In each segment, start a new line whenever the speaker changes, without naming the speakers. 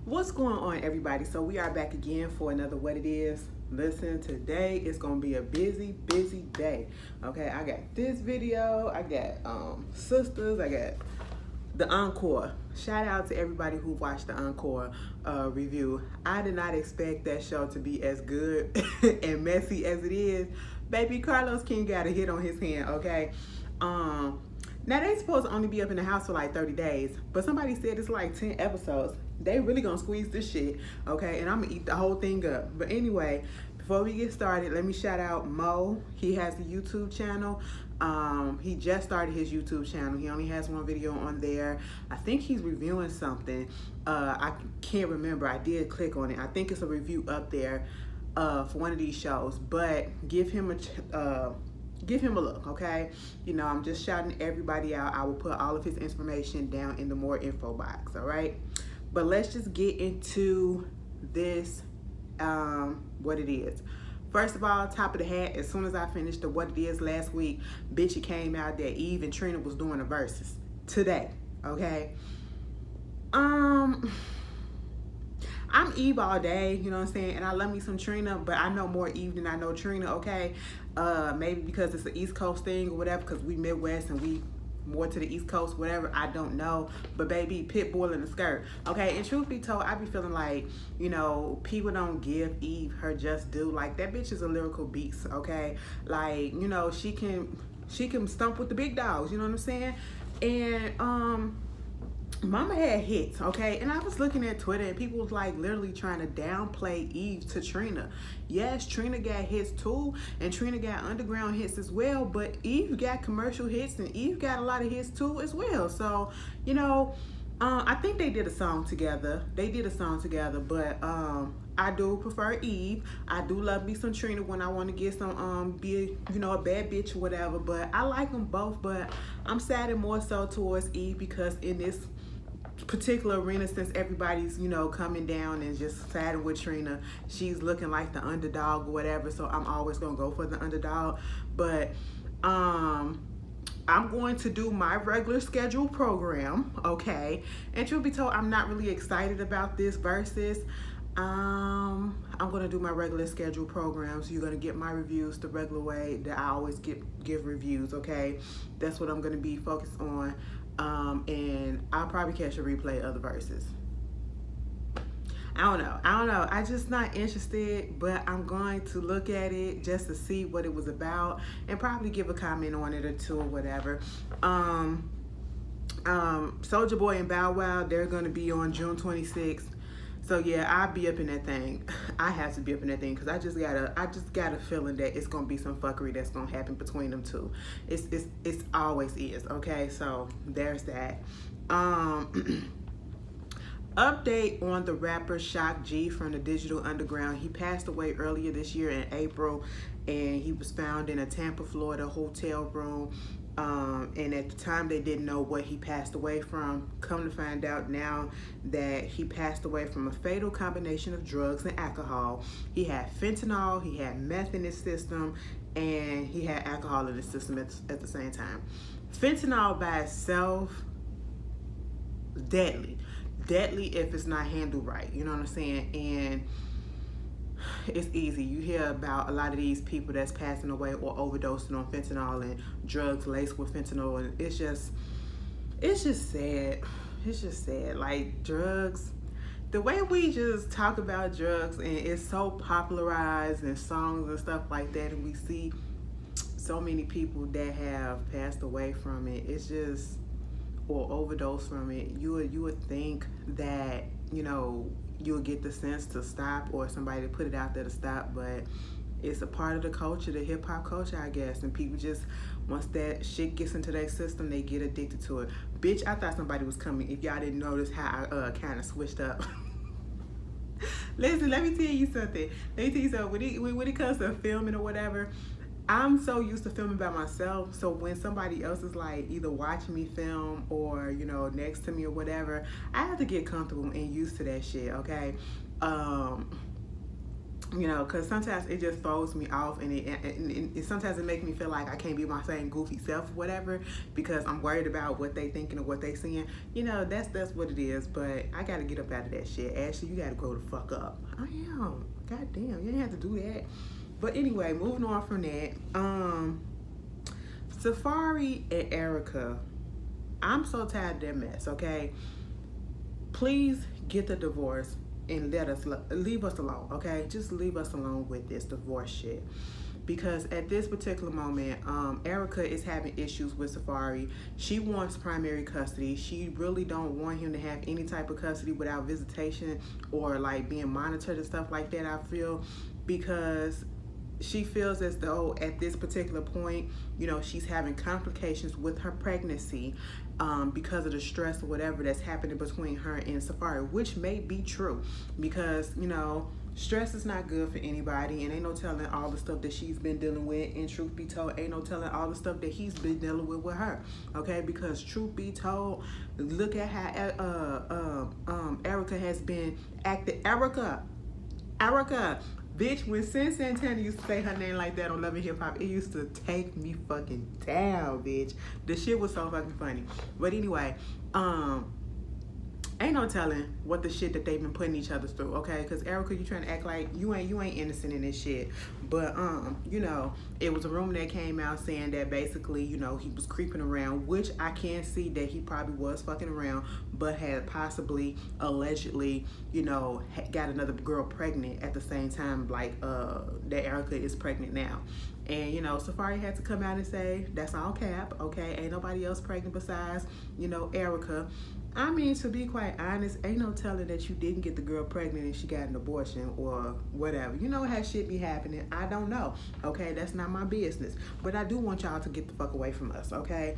What's going on, everybody? So we are back again for another What It Is. Listen, today is gonna be a busy day. Okay, I got this video, I got sisters, I got the encore. Shout out to everybody who watched the encore review. I did not expect that show to be as good and messy as it is. Baby, Carlos King got a hit on his hand, okay? Now they supposed to only be up in the house for like 30 days, but somebody said it's like 10 episodes. They really gonna squeeze this shit, okay? And I'm gonna eat the whole thing up. But anyway, before we get started, let me shout out Mo. He has a YouTube channel. He just started his YouTube channel. He only has one video on there. I think he's reviewing something. I can't remember. I did click on it. I think it's a review up there for one of these shows. But give him a look, okay? You know, I'm just shouting everybody out. I will put all of his information down in the more info box, all right? But let's just get into this, what it is. First of all, top of the hat, as soon as I finished the What It Is last week, bitch, it came out that Eve and Trina was doing a Versuz today, okay? I'm Eve all day, you know what I'm saying? And I love me some Trina, but I know more Eve than I know Trina, okay? Maybe because it's an East Coast thing or whatever, because we Midwest and we more to the East Coast, whatever, I don't know. But baby, pit bull in the skirt, okay? And truth be told, I be feeling like, you know, people don't give Eve her just due. Like, that bitch is a lyrical beast, okay? Like, you know, she can stump with the big dogs, you know what I'm saying? And Mama had hits, okay? And I was looking at Twitter and people was like literally trying to downplay Eve to Trina. Yes, Trina got hits too, and Trina got underground hits as well, but Eve got commercial hits and Eve got a lot of hits too as well. So, you know, I think they did a song together. But I do prefer Eve. I do love me some Trina when I want to get some, be, you know, a bad bitch or whatever. But I like them both, but I'm saddened more so towards Eve because in this particular arena, since everybody's, you know, coming down and just siding with Trina, she's looking like the underdog or whatever, so I'm always gonna go for the underdog. But I'm going to do my regular schedule program, okay? And truth be told, I'm not really excited about this Versuz. I'm gonna do my regular schedule program, so you're gonna get my reviews the regular way that I always give reviews, okay? That's what I'm gonna be focused on. And I'll probably catch a replay of the Versuz. I don't know. I'm just not interested, but I'm going to look at it just to see what it was about and probably give a comment on it or two or whatever. Soulja Boy and Bow Wow, they're going to be on June 26th. So yeah, I'll be up in that thing. I have to be up in that thing because I just got a feeling that it's gonna be some fuckery that's gonna happen between them two. It's always is, okay? So there's that. Update on the rapper Shock G from the Digital Underground. He passed away earlier this year in April, and he was found in a Tampa, Florida hotel room. And at the time they didn't know what he passed away from. Come to find out now that he passed away from a fatal combination of drugs and alcohol. He had fentanyl, he had meth in his system, and he had alcohol in his system at the same time. Fentanyl by itself, deadly if it's not handled right, you know what I'm saying? And it's easy. You hear about a lot of these people that's passing away or overdosing on fentanyl and drugs laced with fentanyl, and it's just sad. It's just sad. Like, drugs, the way we just talk about drugs, and it's so popularized in songs and stuff like that, and we see so many people that have passed away from it. It's just, or overdose from it. You would think that, you know, you'll get the sense to stop, or somebody to put it out there to stop, but it's a part of the culture, the hip-hop culture, I guess, and people just, once that shit gets into their system, they get addicted to it. Bitch, I thought somebody was coming. If y'all didn't notice how I kind of switched up. Listen, let me tell you something. When it comes to filming or whatever, I'm so used to filming by myself, so when somebody else is like either watching me film or, you know, next to me or whatever, I have to get comfortable and used to that shit, okay? You know, because sometimes it just throws me off, and it sometimes it makes me feel like I can't be my same goofy self or whatever, because I'm worried about what they thinking or what they seeing. You know, that's what it is. But I gotta get up out of that shit. Ashley, you gotta grow the fuck up. I am. God damn, you didn't have to do that. But anyway, moving on from that. Safaree and Erika, I'm so tired of their mess. Okay, please get the divorce and leave us alone, okay? Just leave us alone with this divorce shit. Because at this particular moment, Erika is having issues with Safaree. She wants primary custody. She really don't want him to have any type of custody without visitation or like being monitored and stuff like that, I feel, because she feels as though at this particular point, you know, she's having complications with her pregnancy because of the stress or whatever that's happening between her and Safaree, which may be true, because, you know, stress is not good for anybody, and ain't no telling all the stuff that she's been dealing with, and truth be told, ain't no telling all the stuff that he's been dealing with her, okay? Because truth be told, look at how Erika has been acting. Erika, bitch, when Sin Santana used to say her name like that on Love and Hip Hop, it used to take me fucking down, bitch. The shit was so fucking funny. But anyway, ain't no telling what the shit that they've been putting each other through, okay? Because Erika, you trying to act like you ain't innocent in this shit. But you know, it was a rumor that came out saying that basically, you know, he was creeping around, which I can see that he probably was fucking around, but had possibly, allegedly, you know, got another girl pregnant at the same time, like that Erika is pregnant now. And, you know, Safaree had to come out and say, that's all cap, okay? Ain't nobody else pregnant besides, you know, Erika. I mean, to be quite honest, ain't no telling that you didn't get the girl pregnant and she got an abortion or whatever. You know how shit be happening. I don't know, okay? That's not my business. But I do want y'all to get the fuck away from us, okay?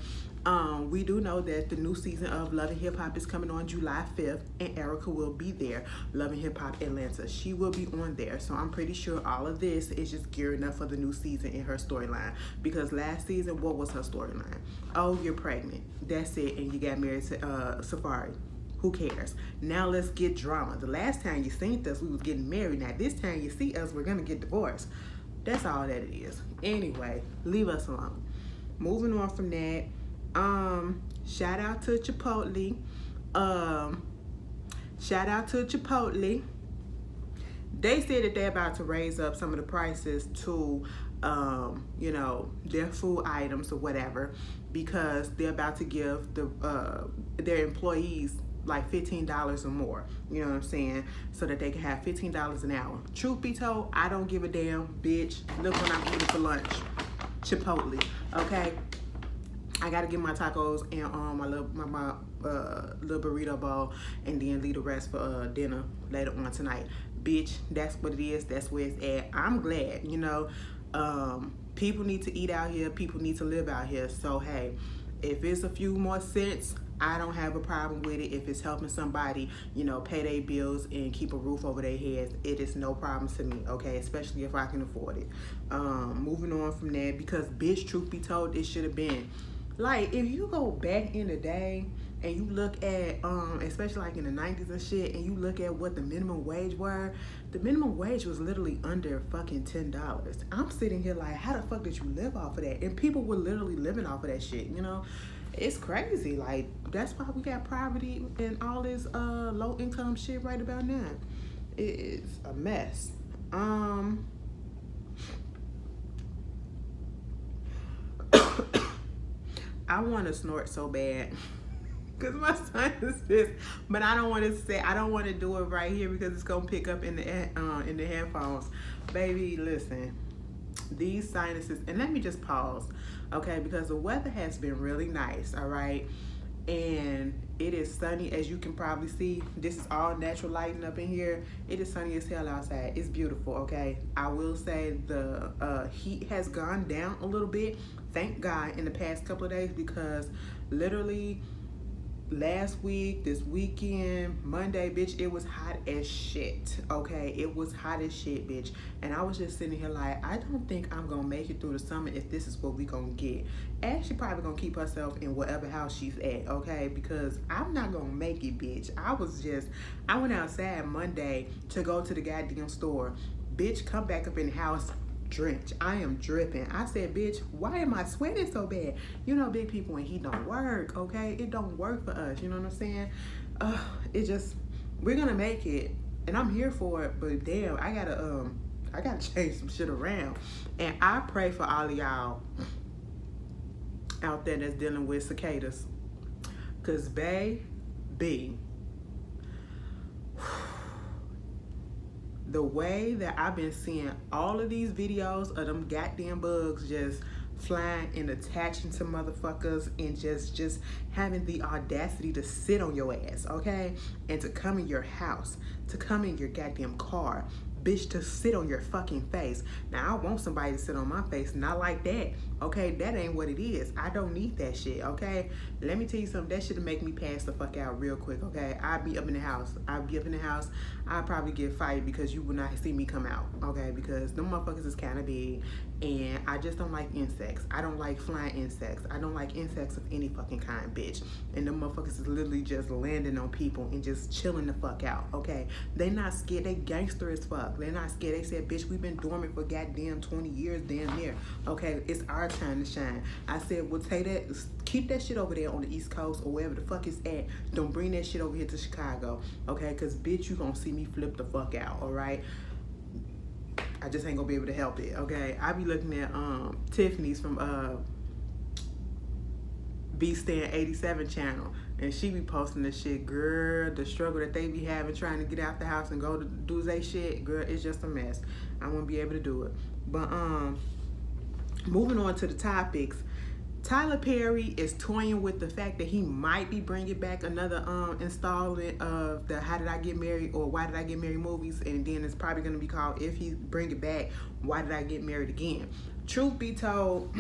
We do know that the new season of Love and Hip Hop is coming on July 5th, and Erika will be there. Love and Hip Hop Atlanta. She will be on there. So I'm pretty sure all of this is just gearing up for the new season in her storyline. Because last season, what was her storyline? Oh, you're pregnant. That's it. And you got married to Safaree. Who cares? Now let's get drama. The last time you seen us, we was getting married. Now this time you see us, we're going to get divorced. That's all that it is. Anyway, leave us alone. Moving on from that. Shout out to Chipotle. They said that they're about to raise up some of the prices to, you know, their food items or whatever, because they're about to give their employees like $15 or more, you know what I'm saying, so that they can have $15 an hour. Truth be told, I don't give a damn, bitch. Look what I'm eating for lunch. Chipotle, okay? I gotta get my tacos and my little burrito bowl, and then leave the rest for dinner later on tonight. Bitch, that's what it is. That's where it's at. I'm glad, you know. People need to eat out here. People need to live out here. So hey, if it's a few more cents, I don't have a problem with it. If it's helping somebody, you know, pay their bills and keep a roof over their heads, it is no problem to me, okay? Especially if I can afford it. Moving on from that, because bitch, truth be told, it should have been. Like, if you go back in the day and you look at, especially like in the 90s and shit, and you look at what the minimum wage were, the minimum wage was literally under fucking $10. I'm sitting here like, how the fuck did you live off of that? And people were literally living off of that shit, you know? It's crazy. Like, that's why we got poverty and all this low income shit right about now. It's a mess. I want to snort so bad because my sinus is, but I don't want to do it right here because it's gonna pick up in the headphones. Baby, listen, these sinuses, and let me just pause, okay, because the weather has been really nice, all right, and it is sunny, as you can probably see. This is all natural lighting up in here. It is sunny as hell outside. It's beautiful, okay? I will say the heat has gone down a little bit, thank God, in the past couple of days, because literally last week, this weekend, Monday, bitch, it was hot as shit, okay? It was hot as shit, bitch. And I was just sitting here like, I don't think I'm gonna make it through the summer if this is what we gonna get. And she probably gonna keep herself in whatever house she's at, okay? Because I'm not gonna make it, bitch. I went outside Monday to go to the goddamn store, Bitch, come back up in the house drenched. I am dripping. I said, bitch, why am I sweating so bad? You know, big people and heat don't work, okay? It don't work for us, you know what I'm saying? It just, we're gonna make it, and I'm here for it, but damn, I gotta change some shit around. And I pray for all of y'all out there that's dealing with cicadas, cause baby, the way that I've been seeing all of these videos of them goddamn bugs just flying and attaching to motherfuckers and just having the audacity to sit on your ass, okay? And to come in your house, to come in your goddamn car, bitch, to sit on your fucking face. Now, I want somebody to sit on my face, not like that, okay? That ain't what it is. I don't need that shit, okay? Let me tell you something, that shit'll make me pass the fuck out real quick, okay? I'll be up in the house. I'll probably get fired because you will not see me come out, okay? Because them motherfuckers is kind of big, and I just don't like insects. I don't like flying insects. I don't like insects of any fucking kind, bitch. And them motherfuckers is literally just landing on people and just chilling the fuck out, okay? They not scared. They gangster as fuck. They're not scared. They said, bitch, we've been dormant for goddamn 20 years damn near, okay? It's our time to shine. I said, well, take that, keep that shit over there on the East Coast or wherever the fuck it's at. Don't bring that shit over here to Chicago, okay? Because, bitch, you gonna see me flip the fuck out, all right? I just ain't gonna be able to help it, okay? I be looking at Tiffany's from B-Stand 87 channel, and she be posting this shit, girl, the struggle that they be having trying to get out the house and go to do they shit, girl, it's just a mess. I won't be able to do it. But moving on to the topics, Tyler Perry is toying with the fact that he might be bringing back another installment of the How Did I Get Married or Why Did I Get Married movies, and then it's probably going to be called, if he bring it back, Why Did I Get Married Again? Truth be told,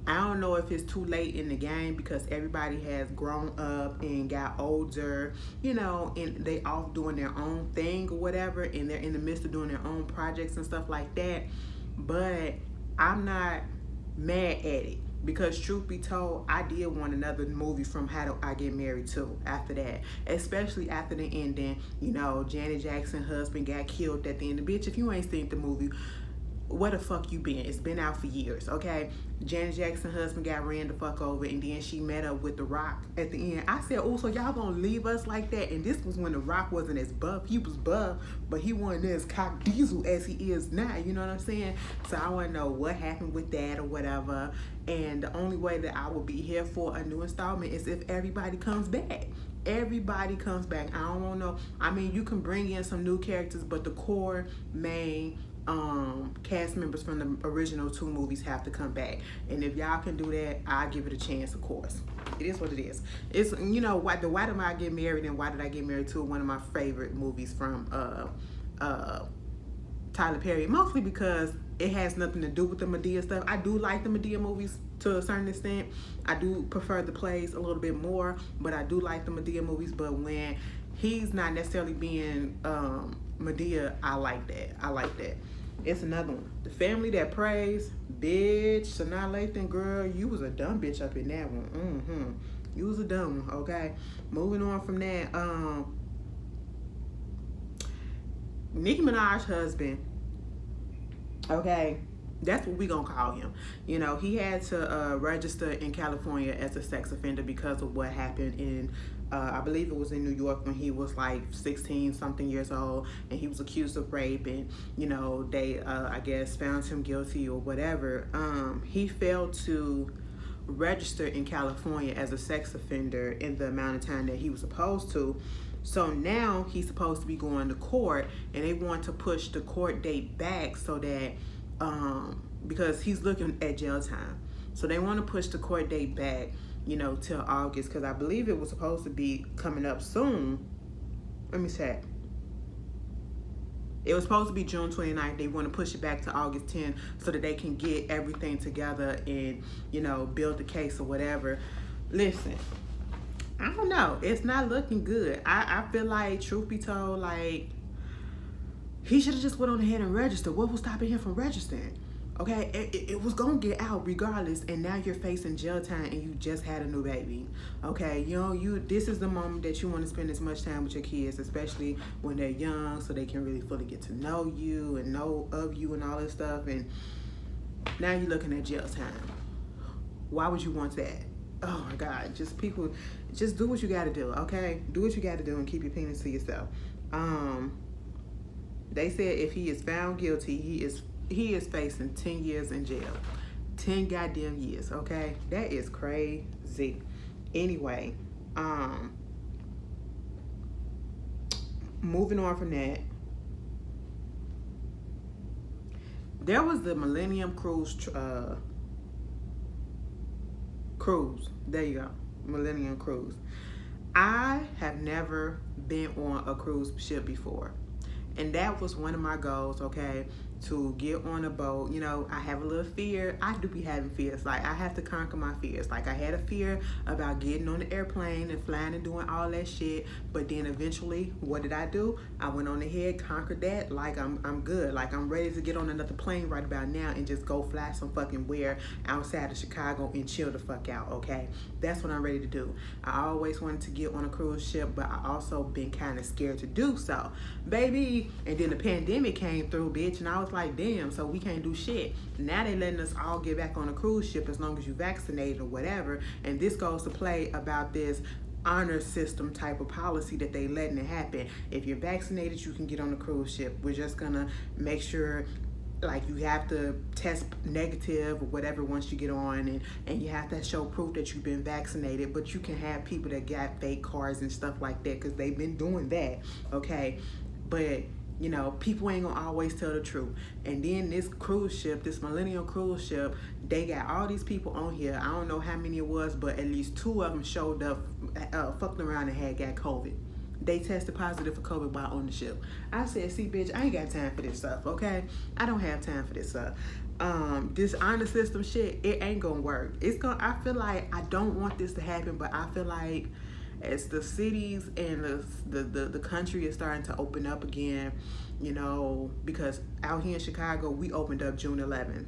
I don't know if it's too late in the game because everybody has grown up and got older, you know, and they off doing their own thing or whatever, and they're in the midst of doing their own projects and stuff like that. But I'm not mad at it because truth be told, I did want another movie from How Do I Get Married too after that, especially after the ending. You know, Janet Jackson's husband got killed at the end. Bitch, if you ain't seen the movie, where the fuck you been? It's been out for years, okay? Janet Jackson's husband got ran the fuck over, and then she met up with The Rock at the end. I said, oh, so y'all gonna leave us like that? And this was when The Rock wasn't as buff. He was buff, but he wasn't as cock diesel as he is now, you know what I'm saying? So I wanna know what happened with that or whatever. And the only way that I will be here for a new installment is if everybody comes back. Everybody comes back. I don't want no, I mean, you can bring in some new characters, but the core main cast members from the original 2 movies have to come back. And if y'all can do that, I'll give it a chance, of course. It is what it is. It's, you know, Why Did I Get Married and Why Did I Get Married Too, one of my favorite movies from Tyler Perry, mostly because it has nothing to do with the Madea stuff. I do like the Madea movies to a certain extent. I do prefer the plays a little bit more, but I do like the Madea movies. But when he's not necessarily being Madea, I like that. I like that. It's another one. The Family That Prays, bitch. Sanaa Lathan, girl, you was a dumb bitch up in that one. You was a dumb one, okay? Moving on from that, Nicki Minaj's husband, okay, that's what we gonna call him. You know, he had to register in California as a sex offender because of what happened in I believe it was in New York when he was like 16 something years old, and he was accused of rape, and you know, they I guess found him guilty or whatever. He failed to register in California as a sex offender in the amount of time that he was supposed to. So now he's supposed to be going to court, and they want to push the court date back so that because he's looking at jail time. So they want to push the court date back, you know, till August, because I believe it was supposed to be coming up soon. Let me check. It was supposed to be June 29th. They want to push it back to August 10th so that they can get everything together and, you know, build the case or whatever. Listen, I don't know. It's not looking good. I feel like, truth be told, like, he should have just went on ahead and registered. What was stopping him from registering? Okay, it was gonna get out regardless, and now you're facing jail time, and you just had a new baby. Okay, this is the moment that you want to spend as much time with your kids, especially when they're young, so they can really fully get to know you and know of you and all this stuff. And now you're looking at jail time. Why would you want that? Oh my God, just do what you got to do. Okay, do what you got to do and keep your penis to yourself. They said if he is found guilty, he is facing 10 years in jail. 10 goddamn years, okay? That is crazy. Anyway, moving on from that. There was the Millennium Cruise. There you go. Millennium Cruise. I have never been on a cruise ship before. And that was one of my goals, okay, to get on a boat. I have a little fear. I do be having fears. Like, I have to conquer my fears. Like, I had a fear about getting on the airplane and flying and doing all that shit. But then eventually, what did I do? I went on ahead, conquered that. Like, I'm good. Like, I'm ready to get on another plane right about now and just go fly some fucking where outside of Chicago and chill the fuck out, okay? That's what I'm ready to do. I always wanted to get on a cruise ship, but I also been kind of scared to do so. Baby, and then the pandemic came through, bitch, and I was like, damn, so we can't do shit. Now they letting us all get back on a cruise ship as long as you vaccinated or whatever. And this goes to play about this honor system type of policy that they letting it happen. If you're vaccinated, you can get on a cruise ship. We're just gonna make sure, like, you have to test negative or whatever once you get on, and you have to show proof that you've been vaccinated. But you can have people that got fake cards and stuff like that, because they've been doing that, okay? But people ain't gonna always tell the truth. And then this cruise ship, this Millennial Cruise ship, they got all these people on here. I don't know how many it was, but at least 2 of them showed up, fucked around and got COVID. They tested positive for COVID while on the ship. I said, see, bitch, I ain't got time for this stuff, okay? I don't have time for this stuff. This honor system shit, it ain't gonna work. I feel like I don't want this to happen, but I feel like as the cities and the country is starting to open up again, because out here in Chicago, we opened up June 11th,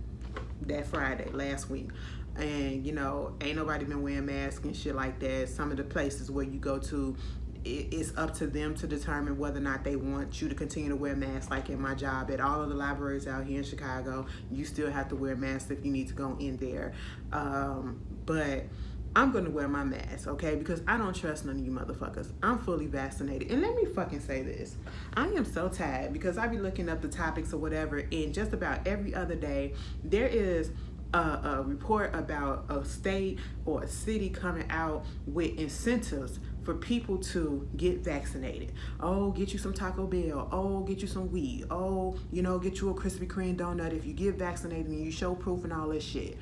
that Friday, last week. And, ain't nobody been wearing masks and shit like that. Some of the places where you go to, it's up to them to determine whether or not they want you to continue to wear masks. Like in my job, at all of the libraries out here in Chicago, you still have to wear masks if you need to go in there. But I'm gonna wear my mask, okay? Because I don't trust none of you motherfuckers. I'm fully vaccinated. And let me fucking say this. I am so tired because I be looking up the topics or whatever, and just about every other day, there is a report about a state or a city coming out with incentives for people to get vaccinated. Oh, get you some Taco Bell. Oh, get you some weed. Oh, get you a Krispy Kreme donut if you get vaccinated and you show proof and all that shit.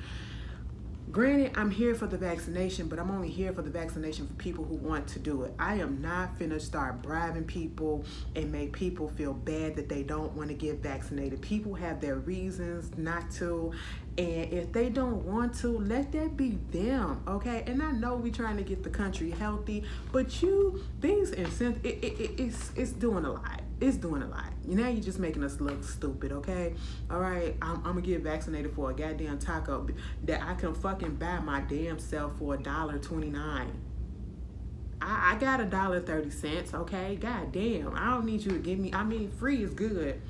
Granted, I'm here for the vaccination, but I'm only here for the vaccination for people who want to do it. I am not finna start bribing people and make people feel bad that they don't want to get vaccinated. People have their reasons not to, and if they don't want to, let that be them, okay? And I know we trying to get the country healthy, but these incentives, it's doing a lot. It's doing a lot. Now you're just making us look stupid, okay? All right, I'm gonna get vaccinated for a goddamn taco that I can fucking buy my damn self for $1.29. I got $1.30, okay? God damn, I don't need you to give me. I mean, free is good,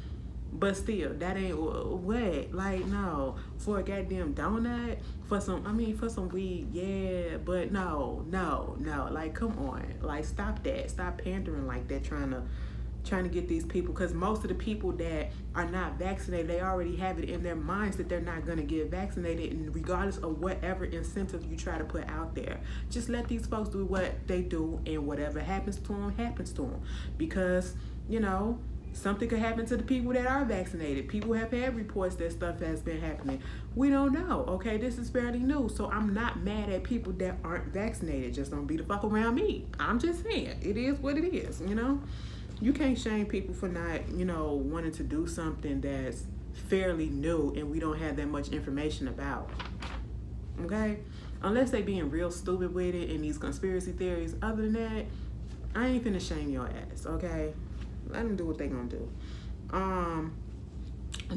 but still, that ain't what. Like, no, for a goddamn donut, for some weed, yeah, but no. Like, come on, like, stop that. Stop pandering like that, trying to get these people, because most of the people that are not vaccinated, they already have it in their minds that they're not going to get vaccinated, and regardless of whatever incentive you try to put out there, just let these folks do what they do, and whatever happens to them, because something could happen to the people that are vaccinated. People have had reports that stuff has been happening. We don't know, okay? This is fairly new, so I'm not mad at people that aren't vaccinated. Just don't be the fuck around me. I'm just saying, it is what it is, You can't shame people for not, wanting to do something that's fairly new and we don't have that much information about, okay? Unless they being real stupid with it and these conspiracy theories. Other than that, I ain't finna shame your ass, okay? Let them do what they gonna do.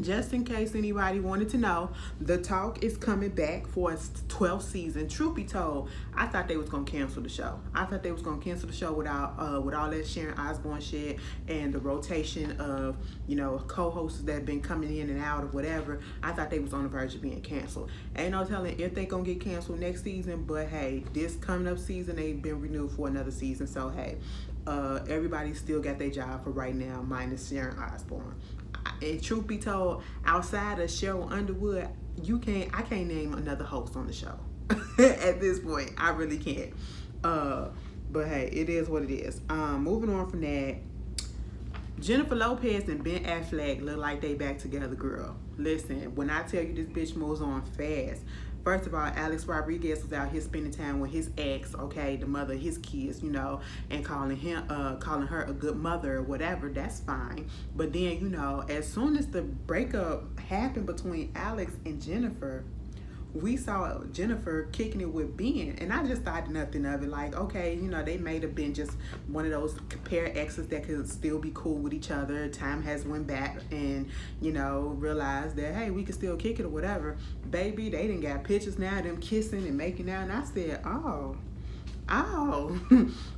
Just in case anybody wanted to know, The Talk is coming back for its 12th season. Truth be told, I thought they was gonna cancel the show. I thought they was gonna cancel the show with all that Sharon Osbourne shit and the rotation of, you know, co-hosts that have been coming in and out or whatever. I thought they was on the verge of being canceled. Ain't no telling if they gonna get canceled next season, but hey, this coming up season they've been renewed for another season. So hey, everybody still got their job for right now, minus Sharon Osbourne. And truth be told, outside of Cheryl Underwood, I can't name another host on the show. At this point, I really can't. But hey, it is what it is. Moving on from that, Jennifer Lopez and Ben Affleck look like they back together, girl. Listen, when I tell you this bitch moves on fast. First of all, Alex Rodriguez was out here spending time with his ex, okay, the mother of his kids, you know, and calling her a good mother or whatever. That's fine. But then, you know, as soon as the breakup happened between Alex and Jennifer, we saw Jennifer kicking it with Ben, and I just thought nothing of it. Like, okay, you know, they may have been just one of those pair of exes that could still be cool with each other. Time has went back and, you know, realized that, hey, we can still kick it or whatever. Baby, they done got pictures now of them kissing and making out, and I said, oh.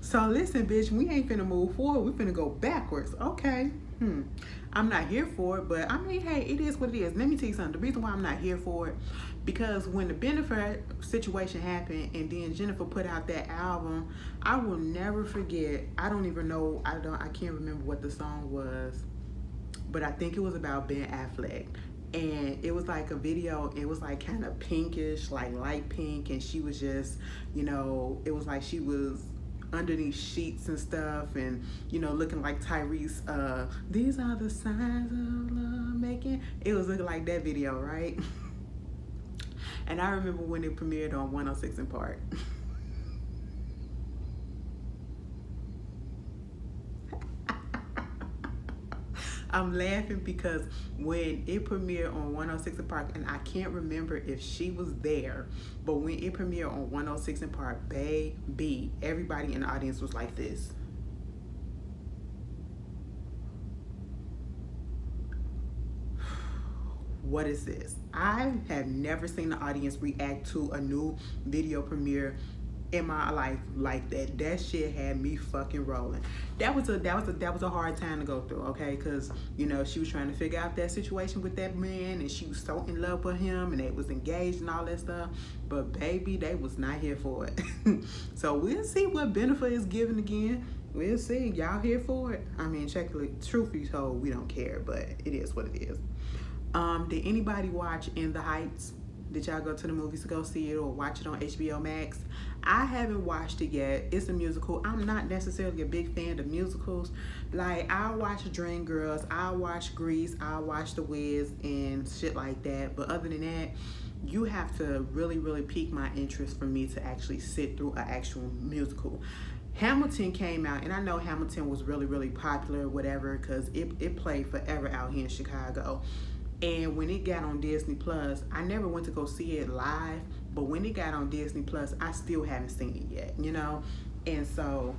So listen, bitch, we ain't finna move forward. We finna go backwards. Okay. I'm not here for it, but I mean, hey, it is what it is. Let me tell you something. The reason why I'm not here for it, because when the Bennifer situation happened and then Jennifer put out that album, I will never forget. I don't even know. I can't remember what the song was, but I think it was about Ben Affleck. And it was like a video, it was like kind of pinkish, like light pink, and she was just, you know, it was like she was underneath sheets and stuff, and, you know, looking like Tyrese, these are the signs of love making. It was looking like that video, right? And I remember when it premiered on 106 in Park. I'm laughing because when it premiered on 106 in Park, and I can't remember if she was there, but when it premiered on 106 in Park, baby, everybody in the audience was like this. What is this? I have never seen the audience react to a new video premiere in my life like that. That shit had me fucking rolling. That was a hard time to go through, okay? Because, you know, she was trying to figure out that situation with that man, and she was so in love with him, and they was engaged and all that stuff. But baby, they was not here for it. So we'll see what Bennifer is giving again. We'll see. Y'all here for it? I mean, truth be told, we don't care, but it is what it is. Did anybody watch In the Heights? Did y'all go to the movies to go see it or watch it on HBO Max? I haven't watched it yet. It's a musical. I'm not necessarily a big fan of musicals. Like, I'll watch Dreamgirls, I'll watch Grease, I'll watch The Wiz and shit like that. But other than that, you have to really, really pique my interest for me to actually sit through an actual musical. Hamilton came out, and I know Hamilton was really, really popular or whatever, because it played forever out here in Chicago. And when it got on Disney Plus, I never went to go see it live, but when it got on Disney Plus, I still haven't seen it yet, you know? And so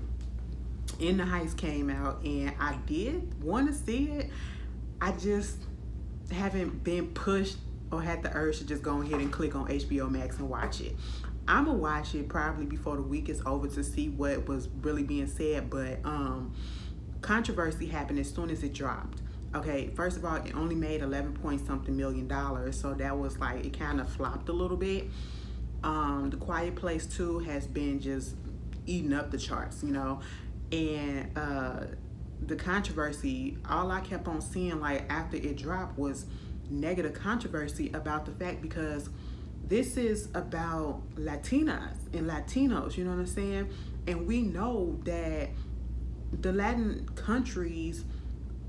In the Heights came out, and I did want to see it. I just haven't been pushed or had the urge to just go ahead and click on HBO Max and watch it. I'm gonna watch it probably before the week is over to see what was really being said, but controversy happened as soon as it dropped. Okay, first of all, it only made 11 point something million, so that was like, it kind of flopped a little bit. The Quiet Place 2 has been just eating up the charts, you know, and the controversy, all I kept on seeing, like, after it dropped was negative controversy about the fact, because this is about Latinas and Latinos, you know what I'm saying? And we know that the Latin countries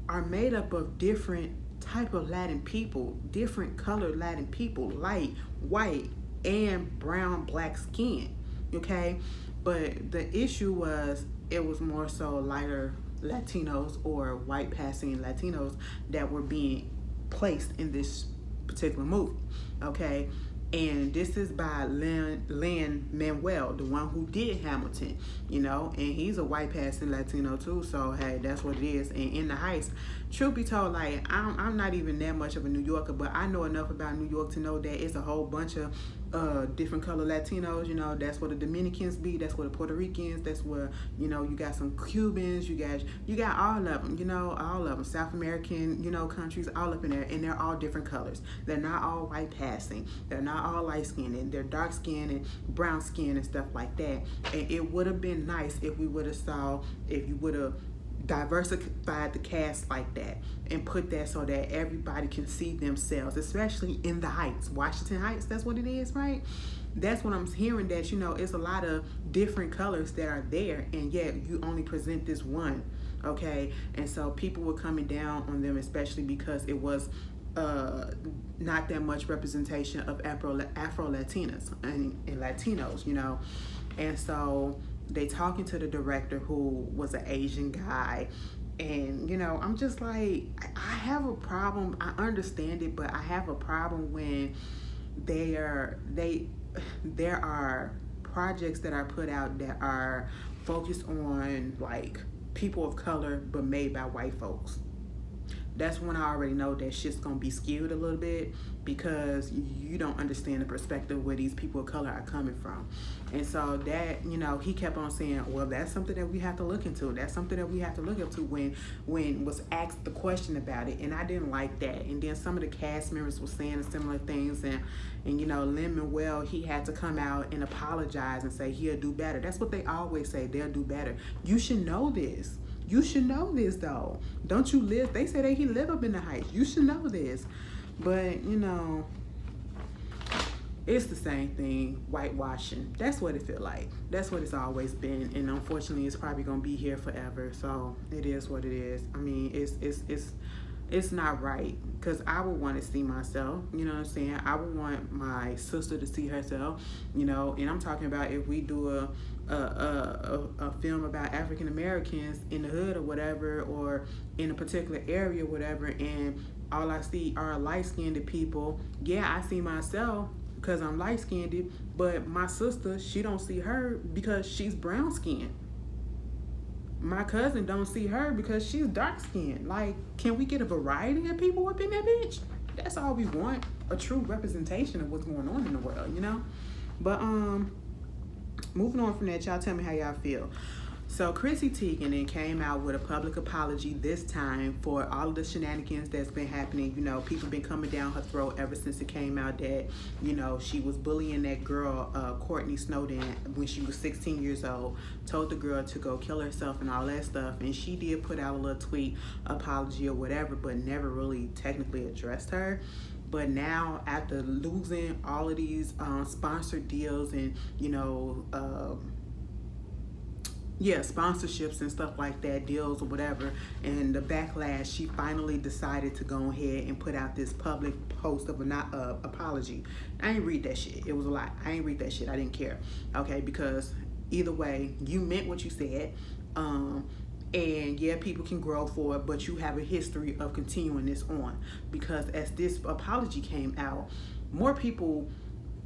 are made up of different type of Latin people, different colored Latin people, light, white, and brown, black skin, okay? But the issue was, it was more so lighter Latinos or white passing Latinos that were being placed in this particular movie, okay? And this is by Lin-Manuel, the one who did Hamilton, you know, and he's a white passing Latino too, so hey, that's what it is. And In the Heights, truth be told, like, I'm not even that much of a New Yorker, but I know enough about New York to know that it's a whole bunch of different color Latinos, you know. That's where the Dominicans be, that's where the Puerto Ricans, that's where, you know, you got some Cubans, you got all of them, you know, all of them, South American, you know, countries all up in there, and they're all different colors. They're not all white passing, they're not all light skinned, and they're dark skinned and brown skinned and stuff like that. And it would have been nice if you would have diversified the cast like that and put that so that everybody can see themselves, especially in the Heights, Washington Heights. That's what it is, right? That's what I'm hearing, that, you know, it's a lot of different colors that are there, and yet you only present this one, okay? And so people were coming down on them, especially because it was not that much representation of Afro-Latinas and Latinos, you know. And so they talking to the director, who was an Asian guy, and, you know, I'm just like, I have a problem. I understand it, but I have a problem when there are projects that are put out that are focused on, like, people of color but made by white folks. That's when I already know that shit's gonna be skewed a little bit, because you don't understand the perspective where these people of color are coming from. And so that, you know, he kept on saying, well, that's something that we have to look into. That's something that we have to look into when was asked the question about it. And I didn't like that. And then some of the cast members were saying similar things, and you know, Lin-Manuel, he had to come out and apologize and say he'll do better. That's what they always say, they'll do better. You should know this. You should know this, though. Don't you live? They say that he live up in the Heights. You should know this. But, you know, it's the same thing, whitewashing. That's what it feel like. That's what it's always been. And unfortunately, it's probably going to be here forever. So it is what it is. I mean, it's not right, because I would want to see myself, you know what I'm saying? I would want my sister to see herself, you know. And I'm talking about if we do a film about African Americans in the hood or whatever, or in a particular area or whatever, and all I see are light-skinned people. Yeah, I see myself because I'm light-skinned, but my sister, she don't see her because she's brown-skinned. My cousin don't see her because she's dark-skinned. Like, can we get a variety of people up in that bitch? That's all we want, a true representation of what's going on in the world, you know? But moving on from that, y'all tell me how y'all feel. So Chrissy Teigen came out with a public apology this time for all of the shenanigans that's been happening. You know, people been coming down her throat ever since it came out that, you know, she was bullying that girl, Courtney Snowden, when she was 16 years old, told the girl to go kill herself and all that stuff. And she did put out a little tweet apology or whatever, but never really technically addressed her. But now, after losing all of these sponsored deals and, you know, sponsorships and stuff like that, deals or whatever, and the backlash, she finally decided to go ahead and put out this public post of an apology. I ain't read that shit. It was a lot. I ain't read that shit. I didn't care. Okay, because either way, you meant what you said. And yeah, people can grow for it, but you have a history of continuing this on, because as this apology came out, more people,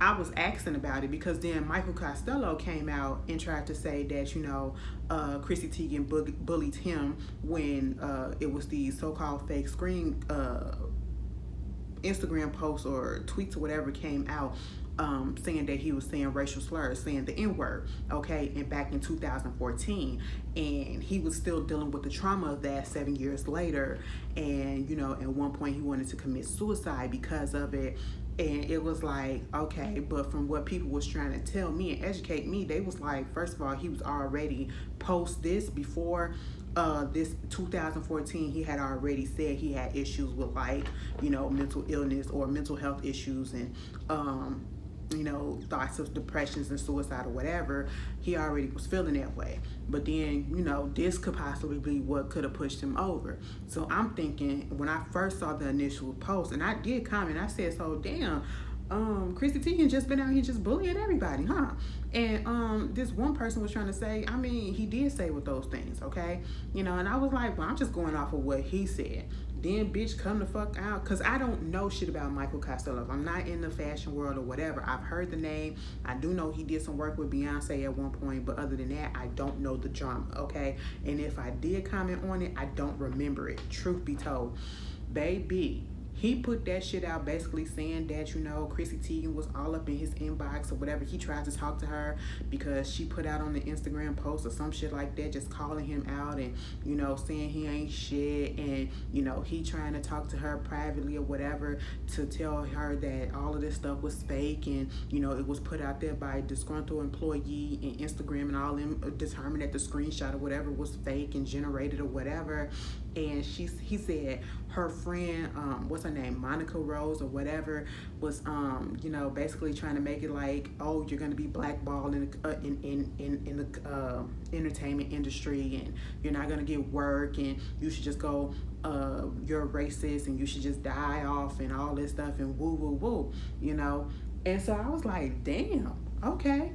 I was asking about it, because then Michael Costello came out and tried to say that, you know, Chrissy Teigen bullied him when it was these so-called fake screen Instagram posts or tweets or whatever came out, saying that he was saying racial slurs, saying the N-word, okay, and back in 2014, and he was still dealing with the trauma of that 7 years later. And, you know, at one point he wanted to commit suicide because of it. And it was like, okay, but from what people was trying to tell me and educate me, they was like, first of all, he was already post this, before this 2014, he had already said he had issues with, like, you know, mental illness or mental health issues, and you know, thoughts of depressions and suicide or whatever. He already was feeling that way. But then, you know, this could possibly be what could have pushed him over. So I'm thinking, when I first saw the initial post, and I did comment, I said, so damn, Chrissy Teigen just been out here just bullying everybody, huh? And this one person was trying to say, I mean, he did say with those things, okay? You know, and I was like, well, I'm just going off of what he said. Then bitch come the fuck out, because I don't know shit about Michael Costello. I'm not in the fashion world or whatever. I've heard the name. I do know he did some work with Beyonce at one point, but other than that, I don't know the drama, okay? And if I did comment on it, I don't remember it, truth be told. Baby, he put that shit out basically saying that, you know, Chrissy Teigen was all up in his inbox or whatever. He tried to talk to her because she put out on the Instagram post or some shit like that, just calling him out and, you know, saying he ain't shit. And, you know, he trying to talk to her privately or whatever to tell her that all of this stuff was fake. And, you know, it was put out there by a disgruntled employee, and Instagram and all them determined that the screenshot or whatever was fake and generated or whatever. And he said her friend, what's her name, Monica Rose or whatever, was you know, basically trying to make it like, oh, you're gonna be blackballed in the entertainment industry, and you're not gonna get work, and you should just go, you're racist, and you should just die off, and all this stuff, and woo woo woo, you know. And so I was like, damn, okay.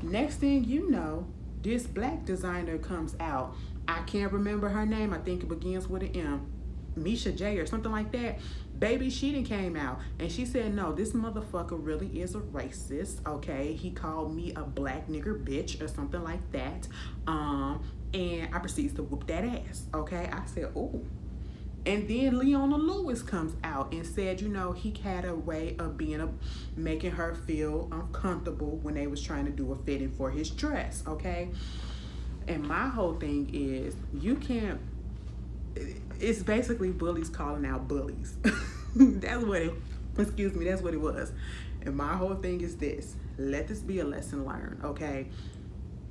Next thing you know, this black designer comes out. I can't remember her name. I think it begins with an M. Misha J or something like that. Baby, she done came out and she said, no, this motherfucker really is a racist, okay? He called me a black nigger bitch or something like that. And I proceeds to whoop that ass, okay? I said, ooh. And then Leona Lewis comes out and said, you know, he had a way of making her feel uncomfortable when they was trying to do a fitting for his dress, okay? And my whole thing is, you can't, it's basically bullies calling out bullies. That's what it was. And my whole thing is this: let this be a lesson learned, okay?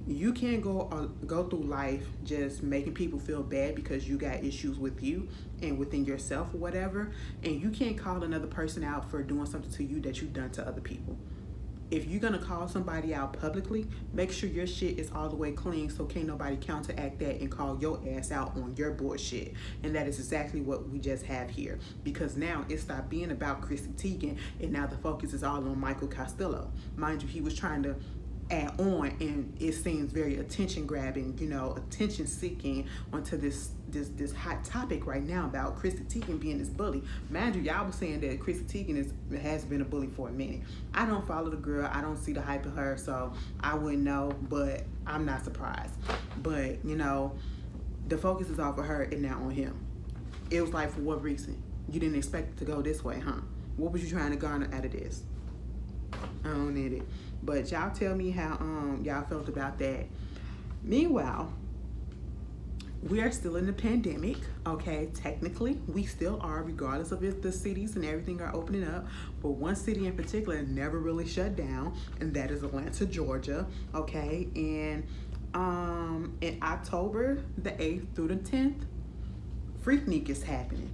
You can't go through life just making people feel bad because you got issues with you and within yourself or whatever, and you can't call another person out for doing something to you that you've done to other people. If you're gonna call somebody out publicly, make sure your shit is all the way clean so can't nobody counteract that and call your ass out on your bullshit. And that is exactly what we just have here. Because now it stopped being about Chrissy Teigen and now the focus is all on Michael Costello. Mind you, he was trying to add on, and it seems very attention grabbing, you know, attention seeking onto this hot topic right now about Chrissy Teigen being this bully. Mind you, y'all was saying that Chrissy Teigen has been a bully for a minute. I don't follow the girl, I don't see the hype of her, so I wouldn't know, but I'm not surprised. But, you know, the focus is off of her and now on him. It was like, for what reason? You didn't expect it to go this way, huh? What was you trying to garner out of this? I don't need it. But y'all tell me how y'all felt about that. Meanwhile, we are still in the pandemic, okay? Technically, we still are, regardless of if the cities and everything are opening up. But one city in particular never really shut down, and that is Atlanta, Georgia, okay? And in October the 8th through the 10th, Freaknik is happening.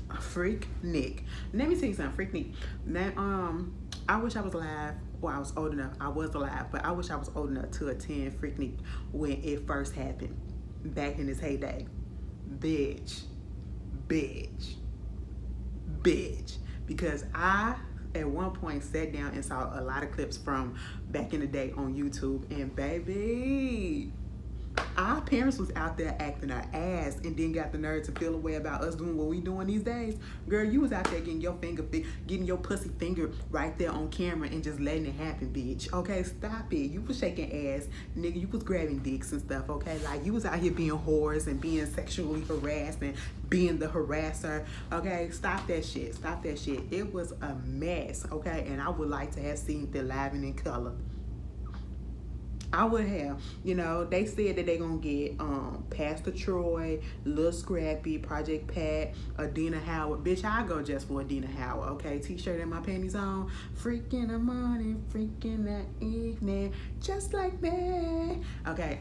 Freaknik. Let me tell you something, Freaknik. Now, I wish I was alive. Well, I was old enough. I was alive, but I wish I was old enough to attend Freaknik when it first happened, back in its heyday. Bitch. Because I, at one point, sat down and saw a lot of clips from back in the day on YouTube, and baby, our parents was out there acting our ass and then got the nerve to feel a way about us doing what we doing these days. Girl, you was out there getting your pussy finger right there on camera and just letting it happen, bitch. Okay, stop it. You was shaking ass, nigga. You was grabbing dicks and stuff, okay? Like, you was out here being whores and being sexually harassed and being the harasser, okay? Stop that shit. Stop that shit. It was a mess, okay? And I would like to have seen it live and in color. I would have. You know, they said that they gonna get Pastor Troy, Lil Scrappy, Project Pat, Adina Howard. Bitch, I go just for Adina Howard, okay? T-shirt and my panties on. Freaking the morning, freaking the evening, just like me. Okay,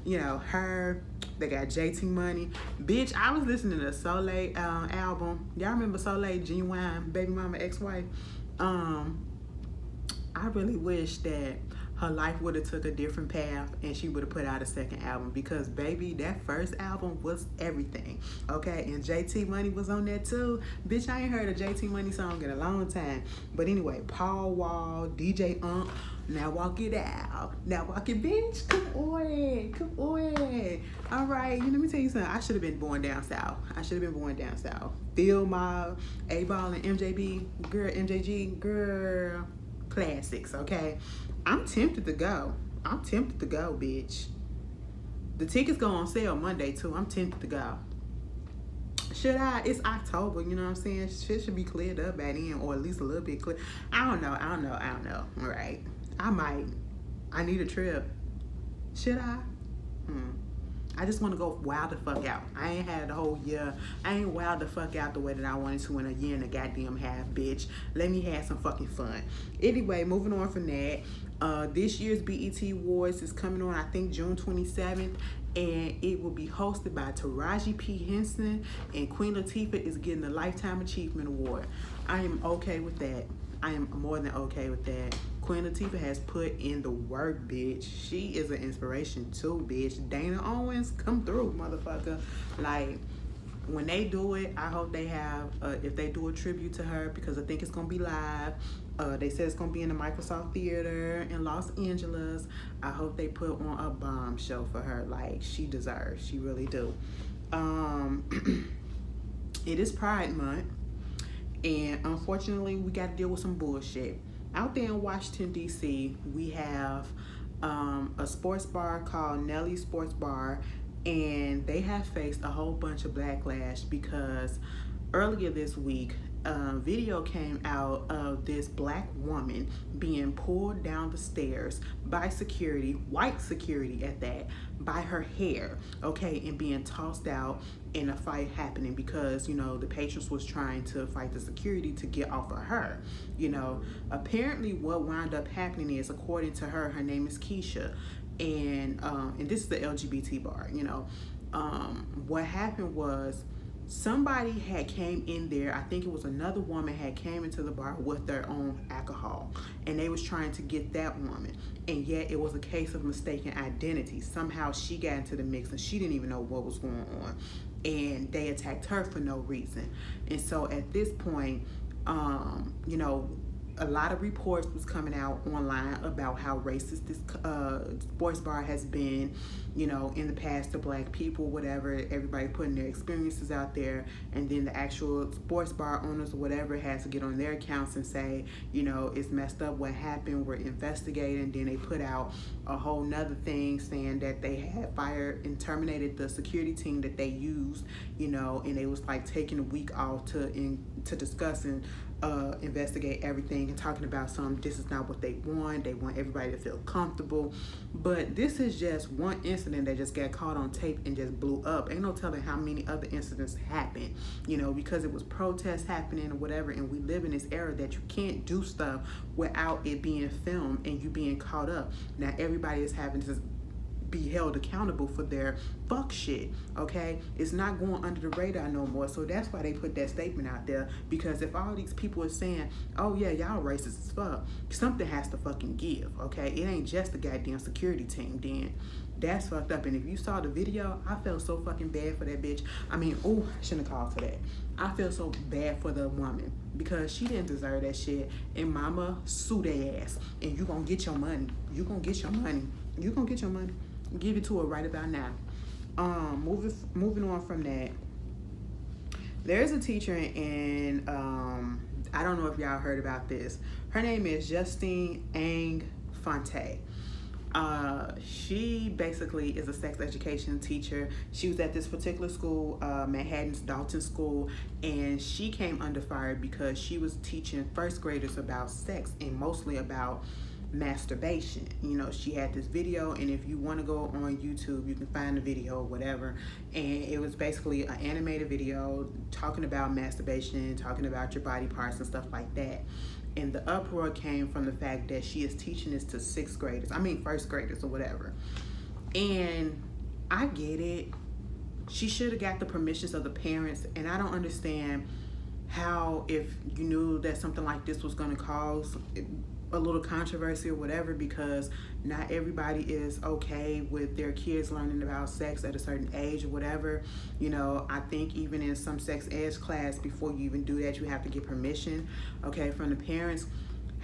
you know, her. They got JT Money. Bitch, I was listening to Soleil album. Y'all remember Soleil, Genuine, Baby Mama ex-wife? I really wish that her life would have took a different path and she would have put out a second album, because baby, that first album was everything, okay? And JT Money was on that too. Bitch, I ain't heard a JT Money song in a long time. But anyway, Paul Wall, DJ Now walk it out. Now walk it, bitch. Come on. All right, let me tell you something. I should have been born down south. Feel my A-Ball and MJB, girl, MJG, girl, classics, okay? I'm tempted to go, bitch. The tickets go on sale Monday, too. I'm tempted to go. Should I? It's October, you know what I'm saying? Shit should be cleared up by then, or at least a little bit clear. I don't know. All right. I might. I need a trip. Should I? I just want to go wild the fuck out. I ain't had the whole year. I ain't wild the fuck out the way that I wanted to in a year and a goddamn half, bitch. Let me have some fucking fun. Anyway, moving on from that. This year's BET Awards is coming on, I think, June 27th. And it will be hosted by Taraji P. Henson. And Queen Latifah is getting the Lifetime Achievement Award. I am okay with that. I am more than okay with that. Queen Latifah has put in the work, bitch. She is an inspiration too, bitch. Dana Owens, come through, motherfucker. Like, when they do it, I hope they have, if they do a tribute to her, because I think it's going to be live. They said it's going to be in the Microsoft Theater in Los Angeles. I hope they put on a bomb show for her. Like, she deserves. She really do. It is Pride Month. And unfortunately, we got to deal with some bullshit. Out there in Washington, D.C., we have a sports bar called Nelly Sports Bar, and they have faced a whole bunch of backlash because earlier this week, video came out of this black woman being pulled down the stairs by security, white security at that, by her hair, okay, and being tossed out in a fight happening because, you know, the patrons was trying to fight the security to get off of her. You know, apparently what wound up happening is, according to her, her name is Keisha, and this is the LGBT bar, you know. What happened was, somebody had came in there, I think it was another woman had came into the bar with their own alcohol, and they was trying to get that woman, and yet it was a case of mistaken identity. Somehow she got into the mix and she didn't even know what was going on, and they attacked her for no reason. And so at this point, you know, a lot of reports was coming out online about how racist this sports bar has been, you know, in the past to black people, whatever. Everybody putting their experiences out there, and then the actual sports bar owners or whatever has to get on their accounts and say, you know, it's messed up what happened, we're investigating. Then they put out a whole nother thing saying that they had fired and terminated the security team that they used, you know, and they was like taking a week off to discuss and investigate everything and talking about this is not what they want. They want everybody to feel comfortable. But this is just one incident that just got caught on tape and just blew up. Ain't no telling how many other incidents happened, you know, because it was protests happening or whatever, and we live in this era that you can't do stuff without it being filmed and you being caught up. Now everybody is having to be held accountable for their fuck shit, okay? It's not going under the radar no more. So that's why they put that statement out there, because if all these people are saying, oh yeah, y'all racist as fuck, something has to fucking give, okay? It ain't just the goddamn security team. Then that's fucked up. And if you saw the video, I felt so fucking bad for that bitch. I mean, oh, I shouldn't have called for that. I feel so bad for the woman because she didn't deserve that shit. And mama, sue their ass, and you gonna get your money. You gonna get your money. You gonna get your money. Give it to her right about now. Moving on from that, there's a teacher in I don't know if y'all heard about this. Her name is Justine Ang Fonte. She basically is a sex education teacher. She was at this particular school, Manhattan's Dalton School, and she came under fire because she was teaching first graders about sex and mostly about masturbation. You know, she had this video, and if you want to go on YouTube, you can find the video or whatever, and it was basically an animated video talking about masturbation, talking about your body parts and stuff like that. And the uproar came from the fact that she is teaching this to first graders or whatever. And I get it. She should have got the permissions of the parents, and I don't understand how, if you knew that something like this was going to cause a little controversy or whatever, because not everybody is okay with their kids learning about sex at a certain age or whatever. You know, I think even in some sex ed class, before you even do that, you have to get permission, okay, from the parents.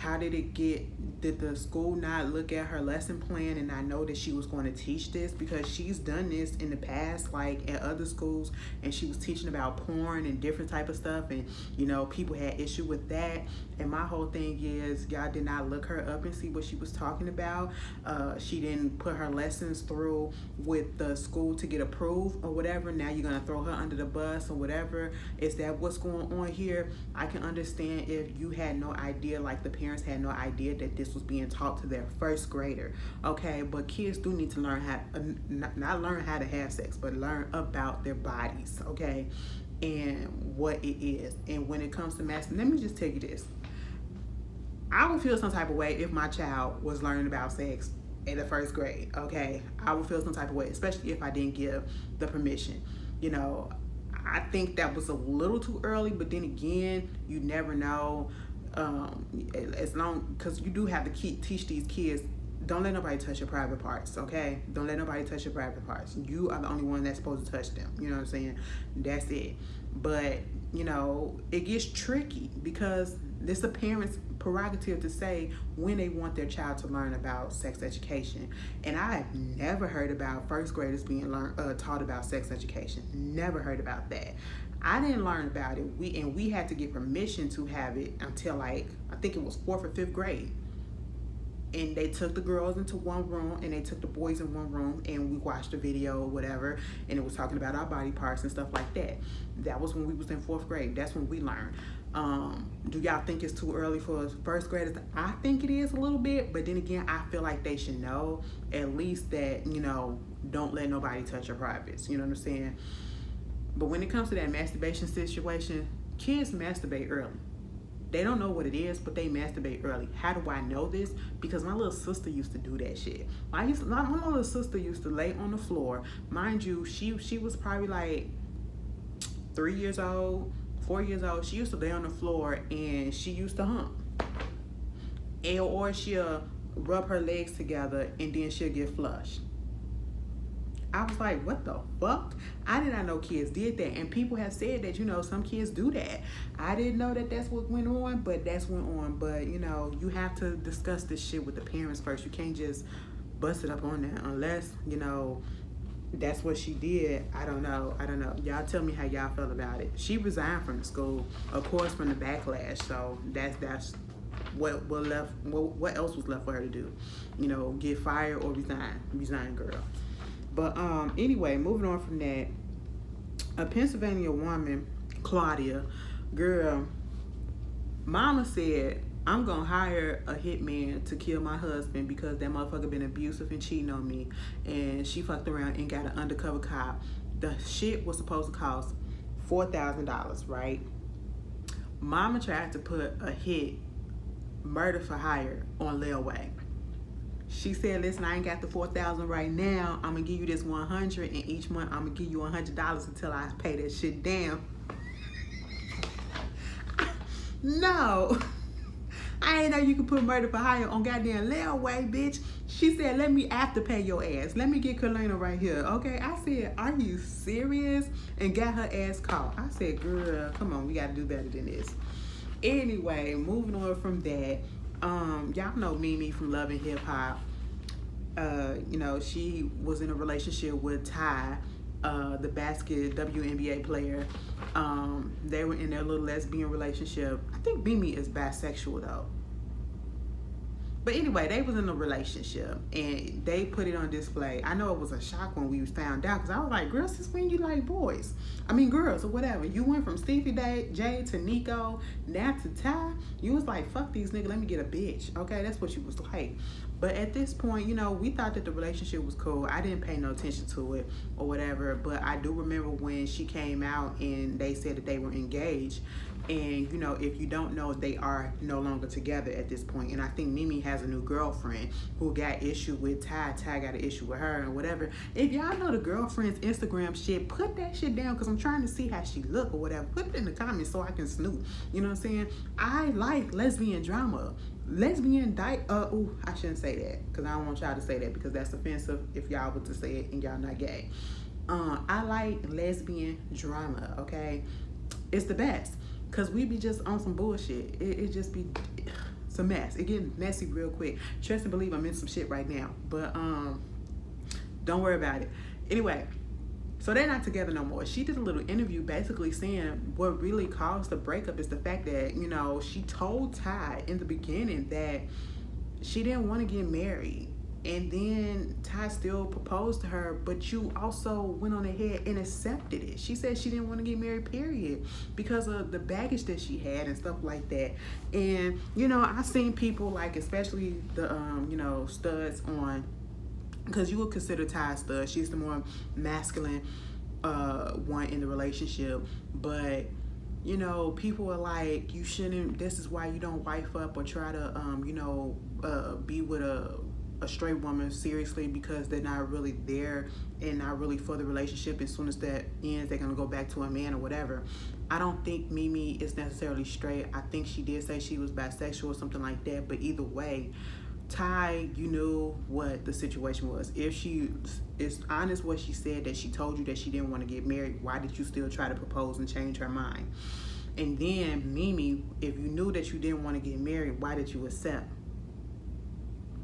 How did it get, did the school not look at her lesson plan and not know that she was going to teach this? Because she's done this in the past, like at other schools, and she was teaching about porn and different type of stuff, and you know, people had issue with that. And my whole thing is, y'all did not look her up and see what she was talking about. She didn't put her lessons through with the school to get approved or whatever. Now you're gonna throw her under the bus or whatever. Is that what's going on here? I can understand if you had no idea, like the parents had no idea that this was being taught to their first grader, okay? But kids do need to learn how, not learn how to have sex, but learn about their bodies, okay? And what it is. And when it comes to let me just tell you this. I would feel some type of way if my child was learning about sex in the first grade, okay? I would feel some type of way, especially if I didn't give the permission. You know, I think that was a little too early, but then again, you never know. As long, because you do have to teach these kids, don't let nobody touch your private parts, okay? Don't let nobody touch your private parts. You are the only one that's supposed to touch them, you know what I'm saying? That's it. But, you know, it gets tricky because it's a parent's prerogative to say when they want their child to learn about sex education. And I have never heard about first graders being taught about sex education. Never heard about that. I didn't learn about it. We had to get permission to have it until, like, I think it was 4th or 5th grade. And they took the girls into one room and they took the boys in one room, and we watched a video or whatever, and it was talking about our body parts and stuff like that. That was when we was in 4th grade. That's when we learned. Do y'all think it's too early for first graders? I think it is a little bit, but then again, I feel like they should know at least that, you know, don't let nobody touch your privates. You know what I'm saying? But when it comes to that masturbation situation, kids masturbate early. They don't know what it is, but they masturbate early. How do I know this? Because my little sister used to do that shit. My little sister used to lay on the floor. Mind you, she was probably like 3 years old, 4 years old. She used to lay on the floor and she used to hump. Or she'll rub her legs together and then she'll get flushed. I was like, what the fuck? I did not know kids did that. And people have said that, you know, some kids do that. I didn't know that that's what went on, but that's went on. But, you know, you have to discuss this shit with the parents first. You can't just bust it up on that unless, you know, that's what she did. I don't know. Y'all tell me how y'all felt about it. She resigned from the school, of course, from the backlash. So that's what else was left for her to do? You know, get fired or resign, girl. But anyway, moving on from that, a Pennsylvania woman, Claudia, girl, mama said, I'm gonna hire a hitman to kill my husband because that motherfucker been abusive and cheating on me. And she fucked around and got an undercover cop. The shit was supposed to cost $4,000, right? Mama tried to put a hit, murder for hire, on layaway. She said, listen, I ain't got the $4,000 right now. I'm gonna give you this $100, and each month I'm gonna give you $100 until I pay that shit down. No, I ain't know you could put murder for hire on goddamn layaway, bitch. She said, let me afterpay your ass. Let me get Kalena right here, okay? I said, are you serious? And got her ass caught. I said, girl, come on, we gotta do better than this. Anyway, moving on from that. Y'all know Mimi from Love and Hip Hop. You know, she was in a relationship with Ty, the WNBA player. They were in their little lesbian relationship. I think Mimi is bisexual though. But anyway, they was in a relationship and they put it on display. I know it was a shock when we found out, because I was like, girl, since when you like boys? I mean, girls or whatever. You went from Stevie J to Nico, now to Ty. You was like, fuck these niggas, let me get a bitch. Okay, that's what you was like. But at this point, you know, we thought that the relationship was cool. I didn't pay no attention to it or whatever. But I do remember when she came out and they said that they were engaged. And, you know, if you don't know, they are no longer together at this point. And I think Mimi has a new girlfriend who got issue with Ty. Ty got an issue with her and whatever. If y'all know the girlfriend's Instagram shit, put that shit down, because I'm trying to see how she look or whatever. Put it in the comments so I can snoop. You know what I'm saying? I like lesbian drama. I shouldn't say that, because I don't want y'all to say that, because that's offensive if y'all were to say it and y'all not gay. I like lesbian drama, okay? It's the best. Because we be just on some bullshit. It just be It's a mess. It getting messy real quick. Trust and believe I'm in some shit right now. But don't worry about it. Anyway, so they're not together no more. She did a little interview basically saying what really caused the breakup is the fact that, you know, she told Ty in the beginning that she didn't want to get married. And then Ty still proposed to her, but you also went on ahead and accepted it. She said she didn't want to get married, period, because of the baggage that she had and stuff like that. And, you know, I've seen people like, especially the, you know, studs on, because you would consider Ty a stud. She's the more masculine one in the relationship. But, you know, people are like, you shouldn't, this is why you don't wife up or try to, you know, be with a straight woman seriously, because they're not really there and not really for the relationship. As soon as that ends, they're gonna go back to a man or whatever. I don't think Mimi is necessarily straight. I think she did say she was bisexual or something like that, but either way, Ty, you knew what the situation was. If she is honest what she said, that she told you that she didn't want to get married, why did you still try to propose and change her mind? And then Mimi, if you knew that you didn't want to get married, why did you accept?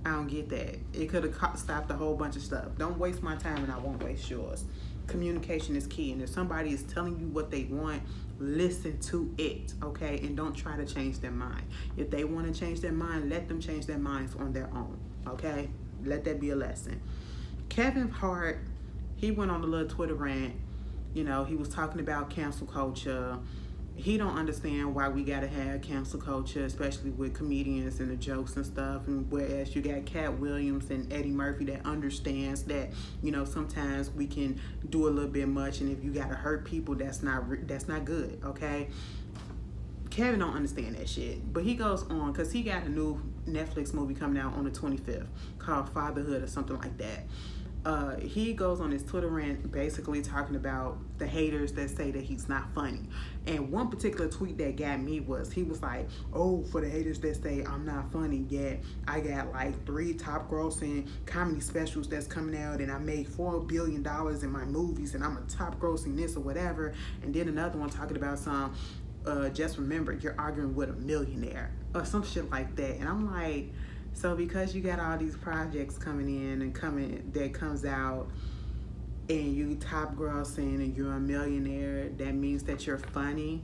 I don't get that. It could have stopped a whole bunch of stuff. Don't waste my time and I won't waste yours. Communication is key. And if somebody is telling you what they want, listen to it, okay? And don't try to change their mind. If they want to change their mind, let them change their minds on their own, okay? Let that be a lesson. Kevin Hart, he went on a little Twitter rant. You know, he was talking about cancel culture. He don't understand why we gotta have cancel culture, especially with comedians and the jokes and stuff. And whereas you got Cat Williams and Eddie Murphy that understands that, you know, sometimes we can do a little bit much, and if you gotta hurt people, that's not good, okay? Kevin don't understand that shit, but he goes on because he got a new Netflix movie coming out on the 25th called Fatherhood or something like that. He goes on his Twitter rant basically talking about the haters that say that he's not funny. And one particular tweet that got me was, he was like, oh, for the haters that say I'm not funny, yet I got like 3 top grossing comedy specials that's coming out, and I made $4 billion in my movies, and I'm a top grossing this or whatever. And then another one talking about some, just remember, you're arguing with a millionaire or some shit like that. And I'm like, so because you got all these projects coming in and that comes out, and you top grossing and you're a millionaire, that means that you're funny?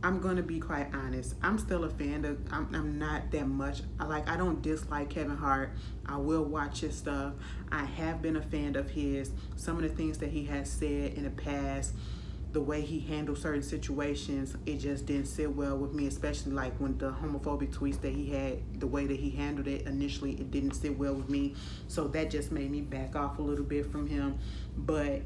I'm gonna be quite honest. I'm still a fan of, I'm not that much, I don't dislike Kevin Hart. I will watch his stuff. I have been a fan of his. Some of the things that he has said in the past, the way he handled certain situations, it just didn't sit well with me, especially like when the homophobic tweets that he had, the way that he handled it initially, it didn't sit well with me. So that just made me back off a little bit from him. But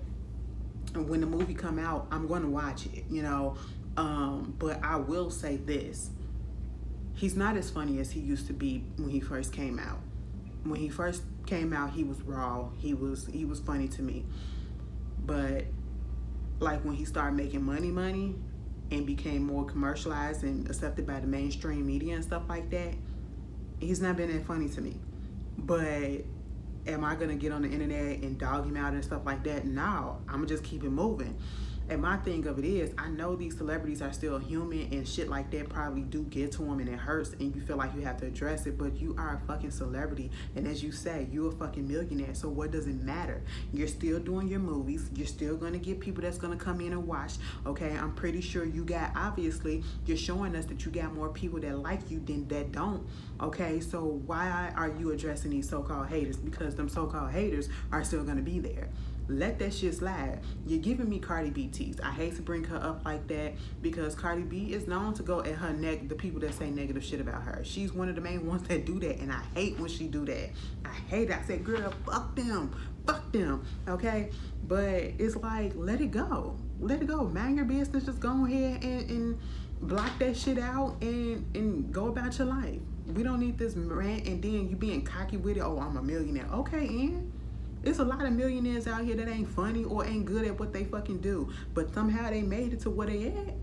when the movie come out, I'm going to watch it, you know. But I will say this. He's not as funny as he used to be when he first came out. When he first came out, he was raw. He was funny to me. But like when he started making money and became more commercialized and accepted by the mainstream media and stuff like that, he's not been that funny to me. But am I gonna get on the internet and dog him out and stuff like that? No, I'm gonna just keep it moving. And my thing of it is, I know these celebrities are still human, and shit like that probably do get to them and it hurts and you feel like you have to address it, but you are a fucking celebrity. And as you say, you're a fucking millionaire, so what does it matter? You're still doing your movies. You're still going to get people that's going to come in and watch, okay? I'm pretty sure you got, obviously, you're showing us that you got more people that like you than that don't, okay? So why are you addressing these so-called haters? Because them so-called haters are still going to be there. Let that shit slide. You're giving me Cardi B tease. I hate to bring her up like that because Cardi B is known to go at her neck, the people that say negative shit about her. She's one of the main ones that do that, and I hate when she do that. I hate it. I say, girl, fuck them, okay? But it's like, let it go. Let it go. Mind your business. Just go ahead and block that shit out and go about your life. We don't need this rant and then you being cocky with it. Oh, I'm a millionaire. Okay, and there's a lot of millionaires out here that ain't funny or ain't good at what they fucking do, but somehow they made it to where they at.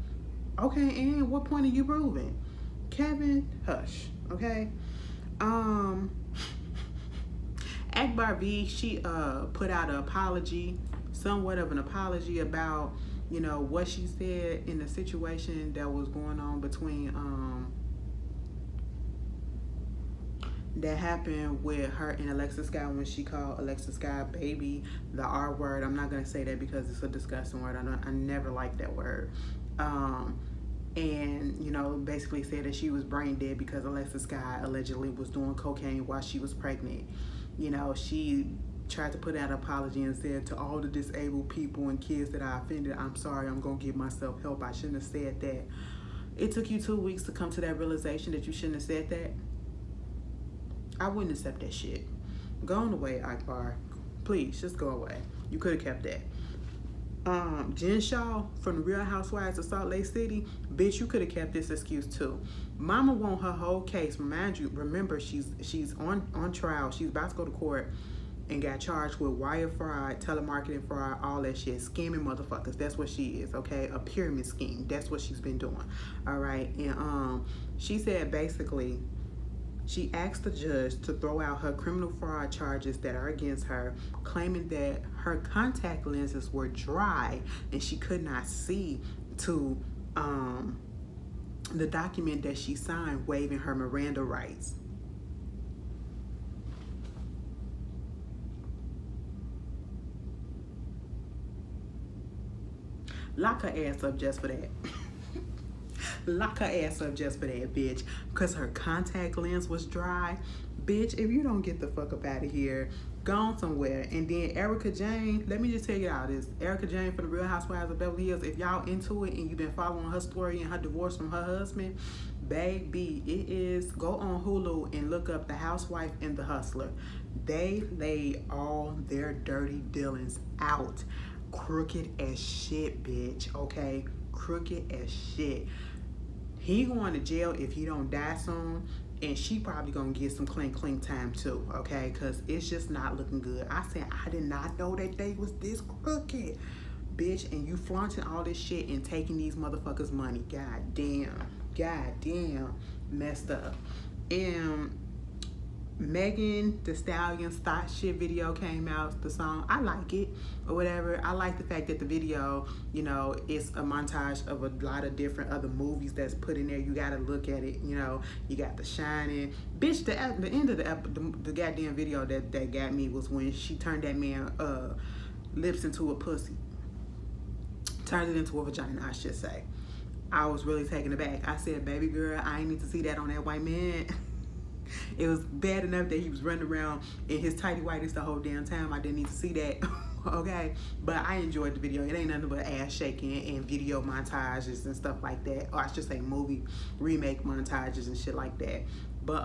Okay, and what point are you proving? Kevin, hush, okay? Akbar V, she put out an apology, somewhat of an apology about, you know, what she said in the situation that was going on between that happened with her and Alexis Sky when she called Alexis Sky baby, the R word. I'm not gonna say that because it's a disgusting word. I never liked that word. And you know, basically said that she was brain dead because Alexis Sky allegedly was doing cocaine while she was pregnant. You know, she tried to put out an apology and said, to all the disabled people and kids that I offended, I'm sorry, I'm gonna give myself help. I shouldn't have said that. It took you 2 weeks to come to that realization that you shouldn't have said that. I wouldn't accept that shit. Go on away, Akbar. Please, just go away. You could have kept that. Jen Shaw from the Real Housewives of Salt Lake City, bitch, you could have kept this excuse too. Mama won her whole case. Remember, she's on trial. She's about to go to court and got charged with wire fraud, telemarketing fraud, all that shit, scamming motherfuckers. That's what she is, okay? A pyramid scheme. That's what she's been doing. All right. And she said basically, she asked the judge to throw out her criminal fraud charges that are against her, claiming that her contact lenses were dry and she could not see to the document that she signed waiving her Miranda rights. Lock her ass up just for that. Lock her ass up just for that, bitch. Because her contact lens was dry. Bitch, if you don't get the fuck up out of here, go on somewhere. And then Erika Jayne, let me just tell y'all this. Erika Jayne from the Real Housewives of Beverly Hills, if y'all into it and you've been following her story and her divorce from her husband, baby, it is, go on Hulu and look up The Housewife and the Hustler. They lay all their dirty dealings out. Crooked as shit, bitch, okay? Crooked as shit. He going to jail if he don't die soon, and she probably gonna get some clink time too, okay? Because it's just not looking good. I said, I did not know that they was this crooked, bitch, and you flaunting all this shit and taking these motherfuckers' money. God damn, messed up. And Megan Thee Stallion's Thought Shit video came out, the song. I like it or whatever. I like the fact that the video, you know, it's a montage of a lot of different other movies that's put in there. You gotta look at it, you know. You got The Shining. Bitch, the end of the goddamn video that got me was when she turned that man lips into a pussy. Turned it into a vagina, I should say. I was really taken aback. I said, baby girl, I ain't need to see that on that white man. It was bad enough that he was running around in his tighty whities the whole damn time. I didn't need to see that, okay? But I enjoyed the video. It ain't nothing but ass shaking and video montages and stuff like that. Or I should say movie remake montages and shit like that. But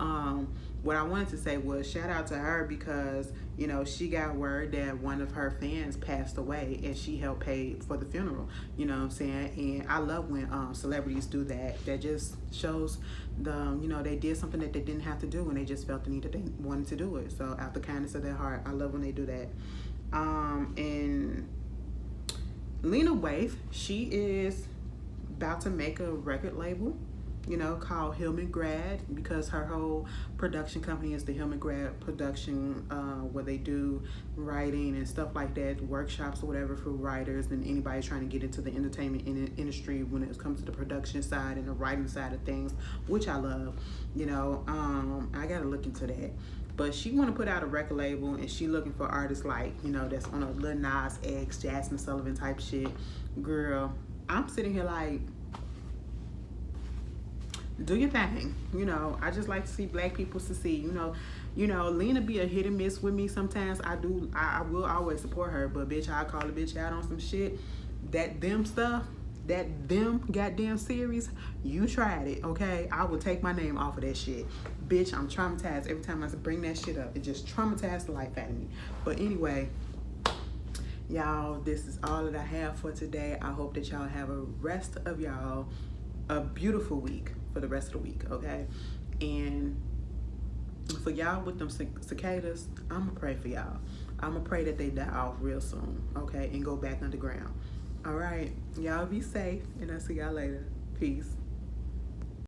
what I wanted to say was shout out to her because, you know, she got word that one of her fans passed away and she helped pay for the funeral. You know what I'm saying? And I love when celebrities do that. That just shows you know, they did something that they didn't have to do and they just felt the need that they wanted to do it. So out the kindness of their heart, I love when they do that. And Lena Waithe, she is about to make a record label, you know, called Hillman Grad, because her whole production company is the Hillman Grad production, where they do writing and stuff like that, workshops or whatever for writers and anybody trying to get into the entertainment industry when it comes to the production side and the writing side of things, which I love. You know, I gotta look into that. But she want to put out a record label and she looking for artists like, you know, that's on a Lil Nas X, Jasmine Sullivan type shit. Girl, I'm sitting here like, do your thing. You know, I just like to see black people succeed. You know, Lena be a hit and miss with me sometimes. I will always support her, but bitch, I call a bitch out on some shit. That them goddamn series, you tried it, okay? I will take my name off of that shit. Bitch, I'm traumatized every time I bring that shit up. It just traumatized the life out of me. But anyway, y'all, this is all that I have for today. I hope that y'all have a beautiful week for the rest of the week, okay? And for y'all with them cicadas, I'ma pray for y'all. I'ma pray that they die off real soon, okay? And go back underground. All right, y'all be safe, and I'll see y'all later. Peace.